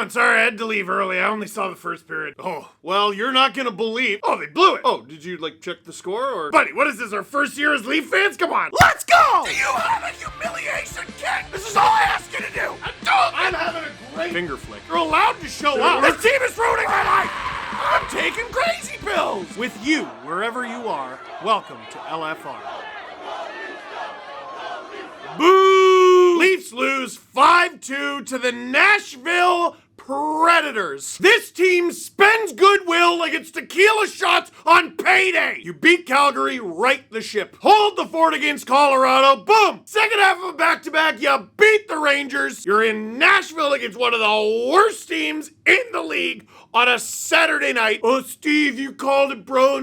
going? Sorry, I had to leave early. I only saw the first period. Oh, well, you're not gonna believe. Oh, they blew it. Oh, did you, check the score, or? Buddy, what is this, our first year as Leaf fans? Come on. Let's go! Do you have a humiliation kit? This is all I ask you to do. I'm having a great finger flick. You're allowed to show up. This team is ruining my life. I'm taking crazy pills. With you, wherever you are, welcome to LFR. Boo! Leafs lose 5-2 to the Nashville Predators. This team spends goodwill like it's tequila shots on payday. You beat Calgary, right the ship. Hold the fort against Colorado, boom! Second half of a back-to-back, you beat the Rangers. You're in Nashville against one of the worst teams in the league on a Saturday night. Oh, Steve, you called it, bro.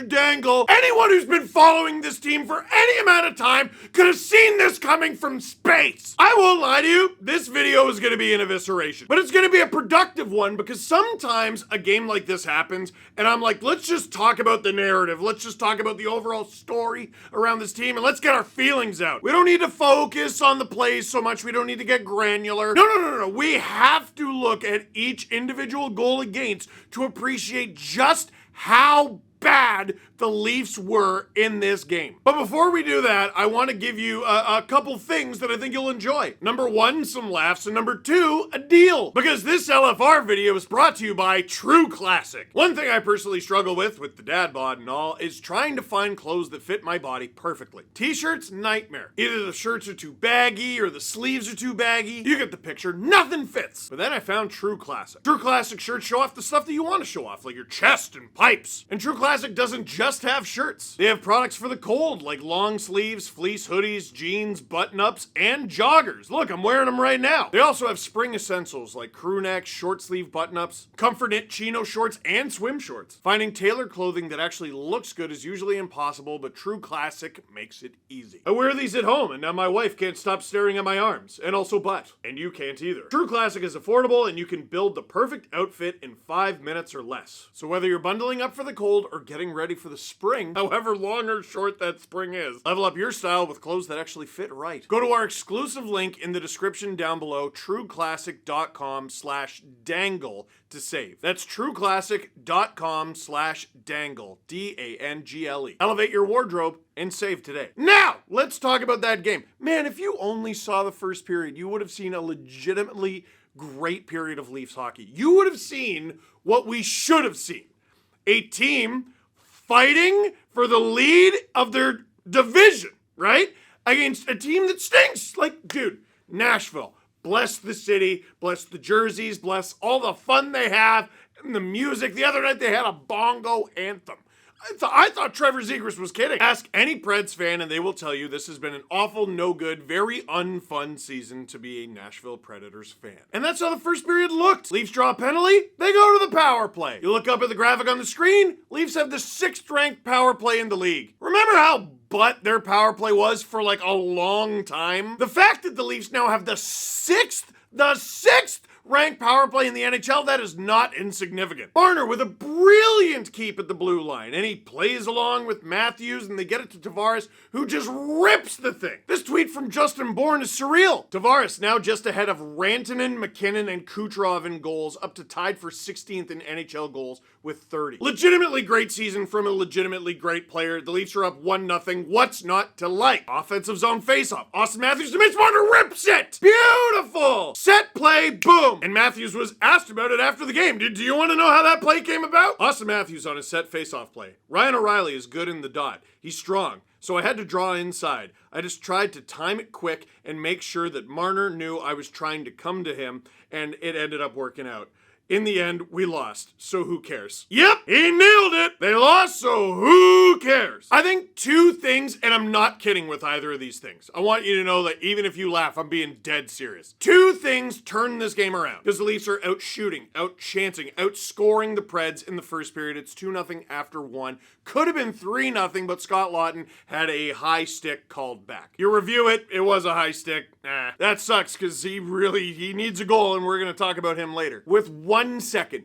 Dangle. Anyone who's been following this team for any amount of time could have seen this coming from space. I won't lie to you, this video is going to be an evisceration, but it's going to be a productive one because sometimes a game like this happens and I'm like, let's just talk about the narrative. Let's just talk about the overall story around this team and let's get our feelings out. We don't need to focus on the plays so much. We don't need to get granular. No. We have to look at each individual goal against to appreciate just how bad the Leafs were in this game. But before we do that, I want to give you a couple things that I think you'll enjoy. Number one, some laughs, and number two, a deal. Because this LFR video is brought to you by True Classic. One thing I personally struggle with the dad bod and all, is trying to find clothes that fit my body perfectly. T-shirts, nightmare. Either the shirts are too baggy or the sleeves are too baggy. You get the picture, nothing fits. But then I found True Classic. True Classic shirts show off the stuff that you want to show off, like your chest and pipes. And True Classic doesn't just have shirts. They have products for the cold, like long sleeves, fleece hoodies, jeans, button-ups, and joggers. Look, I'm wearing them right now. They also have spring essentials like crew neck, short sleeve button-ups, comfort knit chino shorts, and swim shorts. Finding tailored clothing that actually looks good is usually impossible, but True Classic makes it easy. I wear these at home, and now my wife can't stop staring at my arms, and also butt. And you can't either. True Classic is affordable, and you can build the perfect outfit in 5 minutes or less. So whether you're bundling up for the cold or getting ready for the spring, however long or short that spring is, level up your style with clothes that actually fit right. Go to our exclusive link in the description down below, trueclassic.com/dangle to save. That's trueclassic.com/dangle, D-A-N-G-L-E. Elevate your wardrobe and save today. Now, let's talk about that game. Man, if you only saw the first period, you would have seen a legitimately great period of Leafs hockey. You would have seen what we should have seen. A team fighting for the lead of their division, right? Against a team that stinks. Like, dude, Nashville, bless the city, bless the jerseys, bless all the fun they have, and the music. The other night they had a bongo anthem. I thought Trevor Zegras was kidding. Ask any Preds fan and they will tell you this has been an awful, no good, very unfun season to be a Nashville Predators fan. And that's how the first period looked. Leafs draw a penalty, they go to the power play. You look up at the graphic on the screen, Leafs have the 6th ranked power play in the league. Remember how butt their power play was for like a long time? The fact that the Leafs now have the sixth ranked power play in the NHL, that is not insignificant. Marner with a brilliant keep at the blue line, and he plays along with Matthews, and they get it to Tavares, who just rips the thing. This tweet from Justin Bourne is surreal. Tavares now just ahead of Rantanen, McKinnon, and Kucherov in goals, up to tied for 16th in NHL goals with 30. Legitimately great season from a legitimately great player. The Leafs are up 1-0. What's not to like? Offensive zone faceoff. Austin Matthews to Mitch Marner, rips it! Beautiful! Set play, boom! And Matthews was asked about it after the game. Do you want to know how that play came about? Austin Matthews on a set faceoff play. Ryan O'Reilly is good in the dot. He's strong, so I had to draw inside. I just tried to time it quick and make sure that Marner knew I was trying to come to him, and it ended up working out. In the end, we lost, so who cares? Yep, he nailed it! They lost, so who cares? I think two things, and I'm not kidding with either of these things. I want you to know that even if you laugh, I'm being dead serious. Two things turned this game around. Because the Leafs are out shooting, out chancing, outscoring the Preds in the first period. It's 2-0 after 1. Could have been 3-0, but Scott Laughton had a high stick called back. You review it, it was a high stick. That sucks, because he needs a goal, and we're going to talk about him later. With 1 second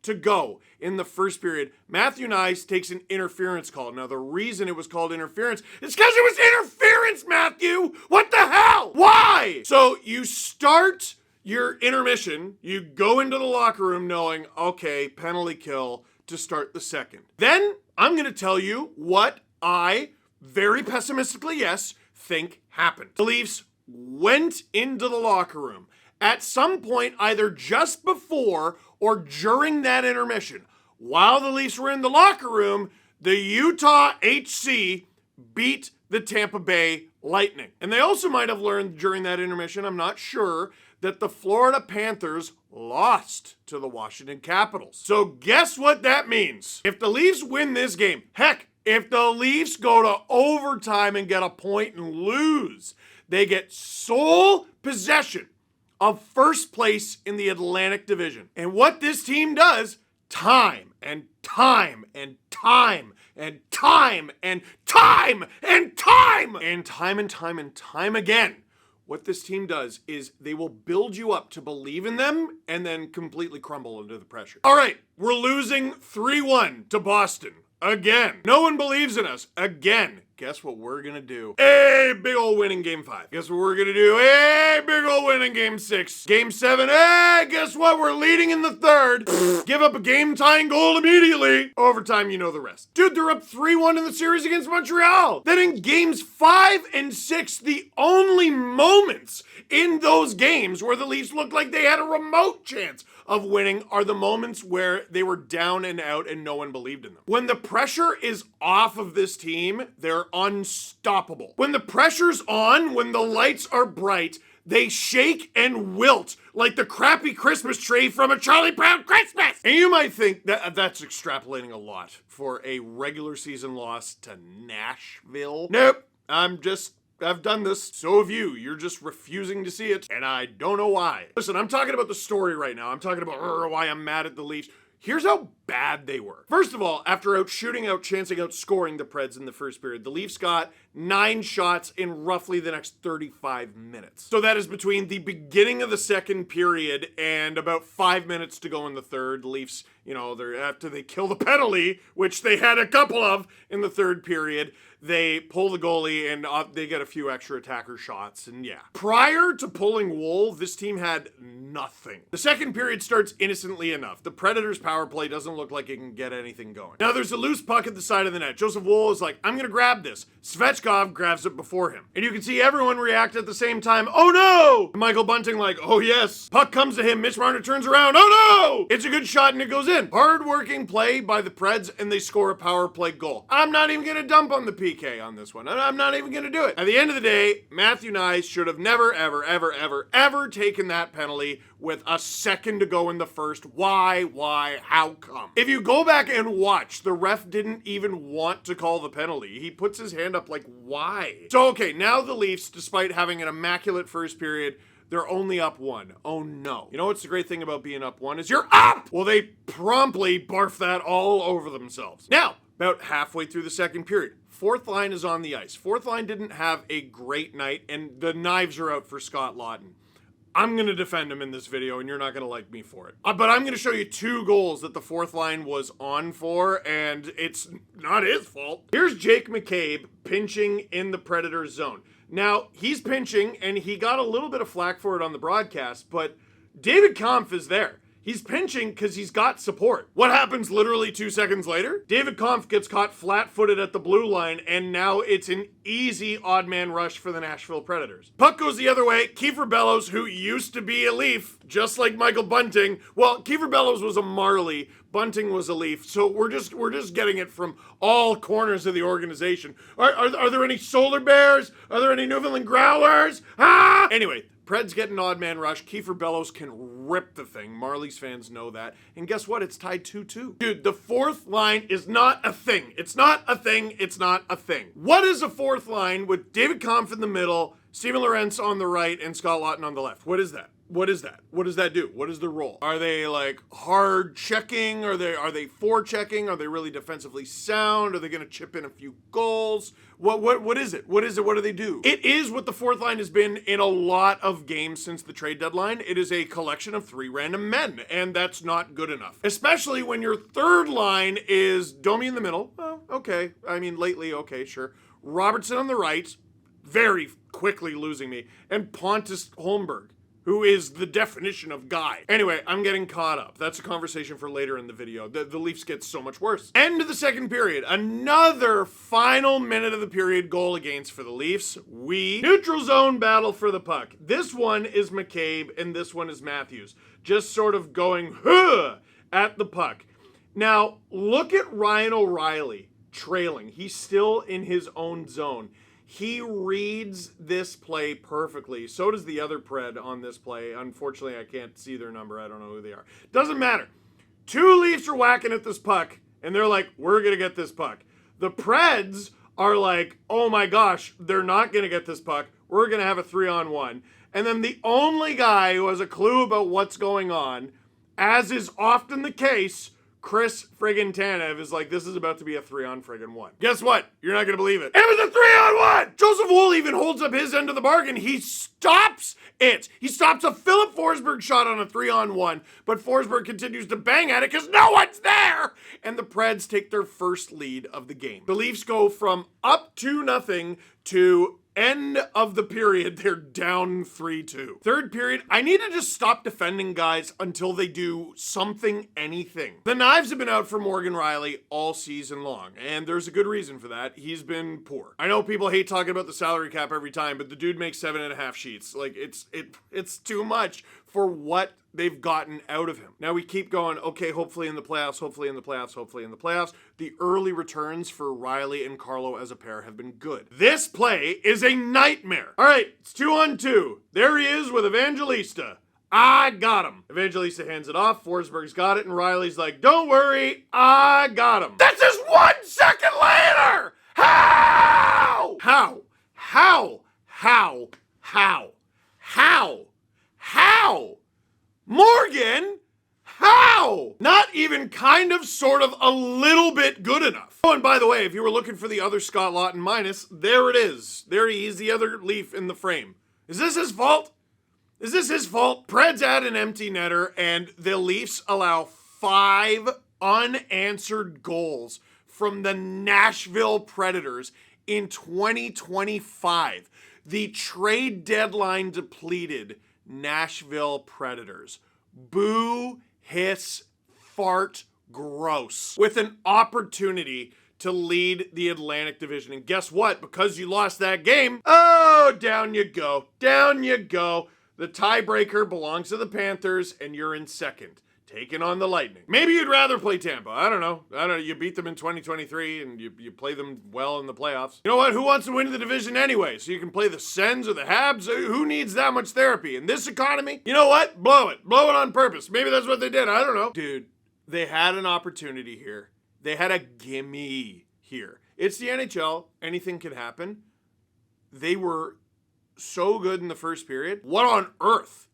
to go in the first period, Matthew Nice takes an interference call. Now, the reason it was called interference is because it was interference, Matthew! What the hell? Why? So you start your intermission, you go into the locker room knowing, okay, penalty kill to start the second. Then I'm going to tell you what I, very pessimistically, yes, think happened. The Leafs went into the locker room at some point, either just before or during that intermission. While the Leafs were in the locker room, the Utah HC beat the Tampa Bay Lightning. And they also might have learned during that intermission, I'm not sure, that the Florida Panthers lost to the Washington Capitals. So guess what that means? If the Leafs win this game, heck, if the Leafs go to overtime and get a point and lose, they get sole possession of first place in the Atlantic Division. And what this team does, time and time and time and time and time and time and time and time and time again, what this team does is they will build you up to believe in them and then completely crumble under the pressure. All right, we're losing 3-1 to Boston. Again. No one believes in us. Again. Guess what we're gonna do? A big ol' win in Game 5. Guess what we're gonna do? A big ol' win in Game 6. Game 7. Hey, guess what? We're leading in the third. Give up a game-tying goal immediately. Overtime, you know the rest. Dude, they're up 3-1 in the series against Montreal. Then in Games 5 and 6, the only moments in those games where the Leafs looked like they had a remote chance of winning are the moments where they were down and out and no one believed in them. When the pressure is off of this team, they're unstoppable. When the pressure's on, when the lights are bright, they shake and wilt like the crappy Christmas tree from a Charlie Brown Christmas. And you might think that that's extrapolating a lot for a regular season loss to Nashville. Nope, I've done this. So have you. You're just refusing to see it, and I don't know why. Listen, I'm talking about the story right now. I'm talking about why I'm mad at the Leafs. Here's how bad they were. First of all, after chancing out scoring the Preds in the first period, the Leafs got 9 shots in roughly the next 35 minutes. So that is between the beginning of the second period and about 5 minutes to go in the third. The Leafs, after they kill the penalty, which they had a couple of in the third period, they pull the goalie and they get a few extra attacker shots, and yeah. Prior to pulling wool, this team had nothing. The second period starts innocently enough. The Predators' power play doesn't look like it can get anything going. Now there's a loose puck at the side of the net. Joseph Woll is like, I'm gonna grab this. Svechkov grabs it before him. And you can see everyone react at the same time, oh no! And Michael Bunting like, oh yes. Puck comes to him, Mitch Marner turns around, oh no! It's a good shot and it goes in. Hard-working play by the Preds and they score a power play goal. I'm not even gonna dump on the PK on this one. I'm not even gonna do it. At the end of the day, Matthew Nyes should have never, ever taken that penalty with a second to go in the first. Why, how come? If you go back and watch, the ref didn't even want to call the penalty. He puts his hand up like, why? So, okay, now the Leafs, despite having an immaculate first period, they're only up 1. Oh no. You know what's the great thing about being up 1 is you're up! Well, they promptly barf that all over themselves. Now, about halfway through the second period, fourth line is on the ice. Fourth line didn't have a great night, and the knives are out for Scott Laughton. I'm going to defend him in this video, and you're not going to like me for it. But I'm going to show you 2 goals that the fourth line was on for, and it's not his fault. Here's Jake McCabe pinching in the Predators zone. Now, he's pinching, and he got a little bit of flack for it on the broadcast, but David Kampf is there. He's pinching because he's got support. What happens literally 2 seconds later? David Kampf gets caught flat-footed at the blue line, and now it's an easy odd man rush for the Nashville Predators. Puck goes the other way. Kiefer Bellows, who used to be a Leaf, just like Michael Bunting. Well, Kiefer Bellows was a Marley. Bunting was a Leaf. So we're just getting it from all corners of the organization. Are there any Solar Bears? Are there any Newfoundland Growlers? Ah! Anyway, Preds get an odd man rush. Kiefer Bellows can rip the thing. Marlies fans know that. And guess what? It's tied 2-2. Dude, the fourth line is not a thing. It's not a thing. It's not a thing. What is a fourth line with David Kampf in the middle, Steven Lorentz on the right, and Scott Laughton on the left? What is that? What is that? What does that do? What is the role? Are they like hard checking? Are they forechecking? Are they really defensively sound? Are they going to chip in a few goals? What is it? What is it? What do they do? It is what the fourth line has been in a lot of games since the trade deadline. It is a collection of 3 random men, and that's not good enough. Especially when your third line is Domi in the middle. Oh, okay. I mean, lately, okay, sure. Robertson on the right, very quickly losing me, and Pontus Holmberg, who is the definition of guy. Anyway, I'm getting caught up. That's a conversation for later in the video. The Leafs get so much worse. End of the second period. Another final minute of the period goal against for the Leafs. Neutral zone battle for the puck. This one is McCabe and this one is Matthews. Just sort of going, huh, at the puck. Now, look at Ryan O'Reilly trailing. He's still in his own zone. He reads this play perfectly. So does the other Pred on this play. Unfortunately, I can't see their number. I don't know who they are. Doesn't matter. Two Leafs are whacking at this puck, and they're like, we're going to get this puck. The Preds are like, oh my gosh, they're not going to get this puck. We're going to have a 3-on-1. And then the only guy who has a clue about what's going on, as is often the case, Chris friggin' Tanev is like, this is about to be a 3-on-1. Guess what? You're not gonna believe it. It was a 3-on-1! Joseph Wool even holds up his end of the bargain. He stops it. He stops a Philip Forsberg shot on a 3-on-1, but Forsberg continues to bang at it because no one's there! And the Preds take their first lead of the game. The Leafs go from up 2-0 to end of the period, they're down 3-2. Third period, I need to just stop defending guys until they do something, anything. The knives have been out for Morgan Rielly all season long, and there's a good reason for that. He's been poor. I know people hate talking about the salary cap every time, but the dude makes 7.5 sheets. Like, it's too much for what they've gotten out of him. Now we keep going, okay, hopefully in the playoffs, hopefully in the playoffs, hopefully in the playoffs. The early returns for Rielly and Carlo as a pair have been good. This play is a nightmare. All right, it's 2-on-2. There he is with Evangelista. I got him. Evangelista hands it off. Forsberg's got it, and Rielly's like, don't worry, I got him. This is 1 second later! How? How? How? How? How? How? How? Morgan? How? Not even kind of, sort of, a little bit good enough. Oh, and by the way, if you were looking for the other Scott Laughton minus, there it is. There he is, the other Leaf in the frame. Is this his fault? Is this his fault? Preds add an empty netter, and the Leafs allow 5 unanswered goals from the Nashville Predators in 2025. The trade deadline depleted Nashville Predators. Boo, hiss, fart, gross. With an opportunity to lead the Atlantic Division. And guess what? Because you lost that game, oh, down you go. Down you go. The tiebreaker belongs to the Panthers, and you're in second, taking on the Lightning. Maybe you'd rather play Tampa. I don't know. You beat them in 2023, and you play them well in the playoffs. You know what? Who wants to win the division anyway? So you can play the Sens or the Habs? Who needs that much therapy? In this economy? You know what? Blow it. Blow it on purpose. Maybe that's what they did. I don't know. Dude, they had an opportunity here. They had a gimme here. It's the NHL. Anything can happen. They were so good in the first period. What on earth?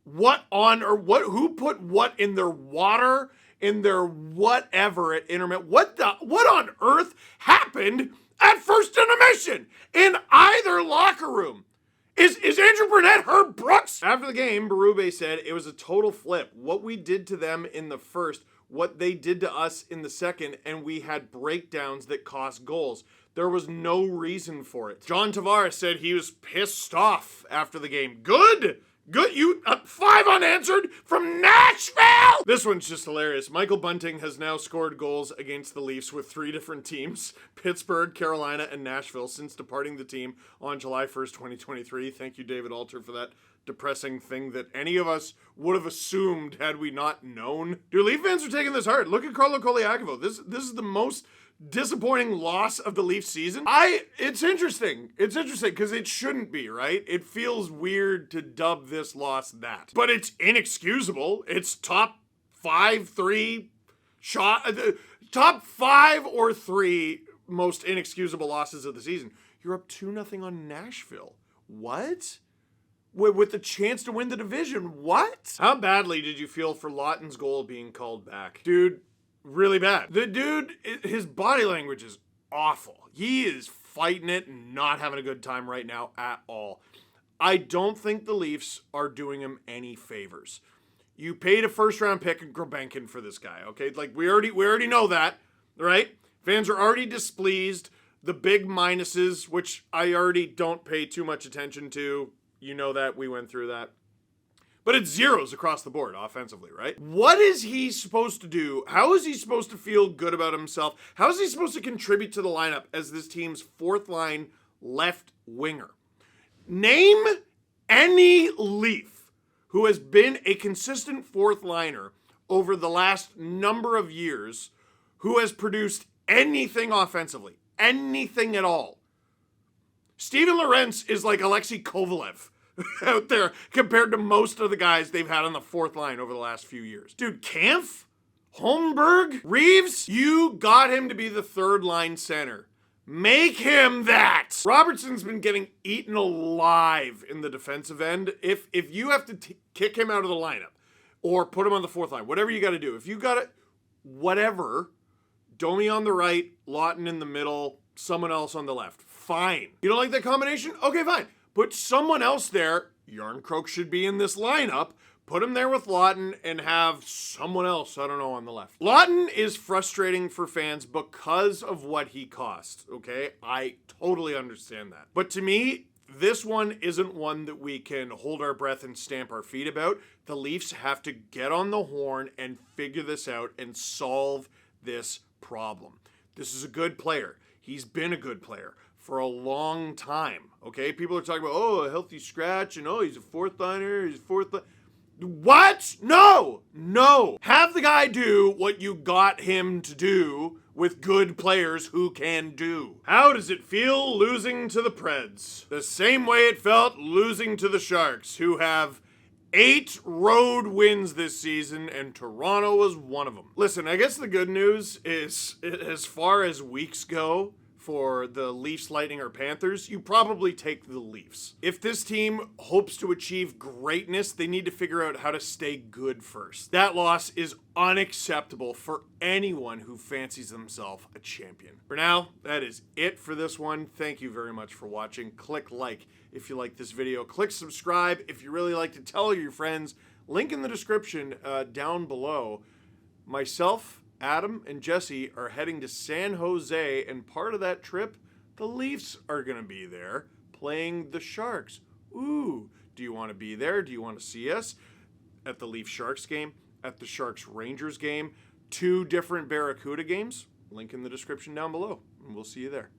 Who put what in their water, in their whatever at intermittent? What on earth happened at first intermission in either locker room? Is Andrew Burnett Herb Brooks? After the game, Berube said it was a total flip. What we did to them in the first, what they did to us in the second, and we had breakdowns that cost goals. There was no reason for it. John Tavares said he was pissed off after the game. Good! 5 unanswered from Nashville! This one's just hilarious. Michael Bunting has now scored goals against the Leafs with 3 different teams, Pittsburgh, Carolina, and Nashville, since departing the team on July 1st, 2023. Thank you, David Alter, for that depressing thing that any of us would have assumed had we not known. Dude, Leaf fans are taking this hard. Look at Carlo Koliakovo. This is the most disappointing loss of the Leafs season. It's interesting. It's interesting because it shouldn't be, right? It feels weird to dub this loss that. But it's inexcusable. It's top 5 or 3 most inexcusable losses of the season. You're up 2-0 on Nashville. What? With the chance to win the division. What? How badly did you feel for Laughton's goal being called back? Dude, really bad. The dude, his body language is awful. He is fighting it and not having a good time right now at all. I don't think the Leafs are doing him any favors. You paid a first-round pick in Gulbenkian for this guy, okay? Like, we already know that, right? Fans are already displeased. The big minuses, which I already don't pay too much attention to. You know that. We went through that. but it's zeros across the board offensively, right? What is he supposed to do? How is he supposed to feel good about himself? How is he supposed to contribute to the lineup as this team's fourth line left winger? Name any Leaf who has been a consistent fourth liner over the last number of years who has produced anything offensively, anything at all. Steven Lorentz is like Alexei Kovalev out there compared to most of the guys they've had on the fourth line over the last few years. Dude, Kampf, Holmberg, Reeves, you got him to be the third line center. Make him that. Robertson's been getting eaten alive in the defensive end. If you have to kick him out of the lineup or put him on the fourth line, whatever you got to do. If you got it, whatever, Domi on the right, Lawton in the middle, someone else on the left. Fine. You don't like that combination? Okay, fine. Put someone else there. Yarncroke should be in this lineup. Put him there with Lawton and have someone else, I don't know, on the left. Lawton is frustrating for fans because of what he costs, okay? I totally understand that. But to me, this one isn't one that we can hold our breath and stamp our feet about. The Leafs have to get on the horn and figure this out and solve this problem. This is a good player. He's been a good player for a long time, okay? People are talking about, oh, a healthy scratch, and oh, he's a fourth liner, What? No! Have the guy do what you got him to do with good players who can do. How does it feel losing to the Preds? The same way it felt losing to the Sharks, who have 8 road wins this season, and Toronto was one of them. Listen, I guess the good news is, as far as weeks go, for the Leafs, Lightning, or Panthers, you probably take the Leafs. If this team hopes to achieve greatness, they need to figure out how to stay good first. That loss is unacceptable for anyone who fancies themselves a champion. For now, that is it for this one. Thank you very much for watching. Click like if you like this video. Click subscribe if you really like to tell your friends. Link in the description down below. Myself, Adam, and Jesse are heading to San Jose, and part of that trip, the Leafs are going to be there playing the Sharks. Ooh, do you want to be there? Do you want to see us at the Leafs-Sharks game, at the Sharks-Rangers game, 2 different Barracuda games? Link in the description down below, and we'll see you there.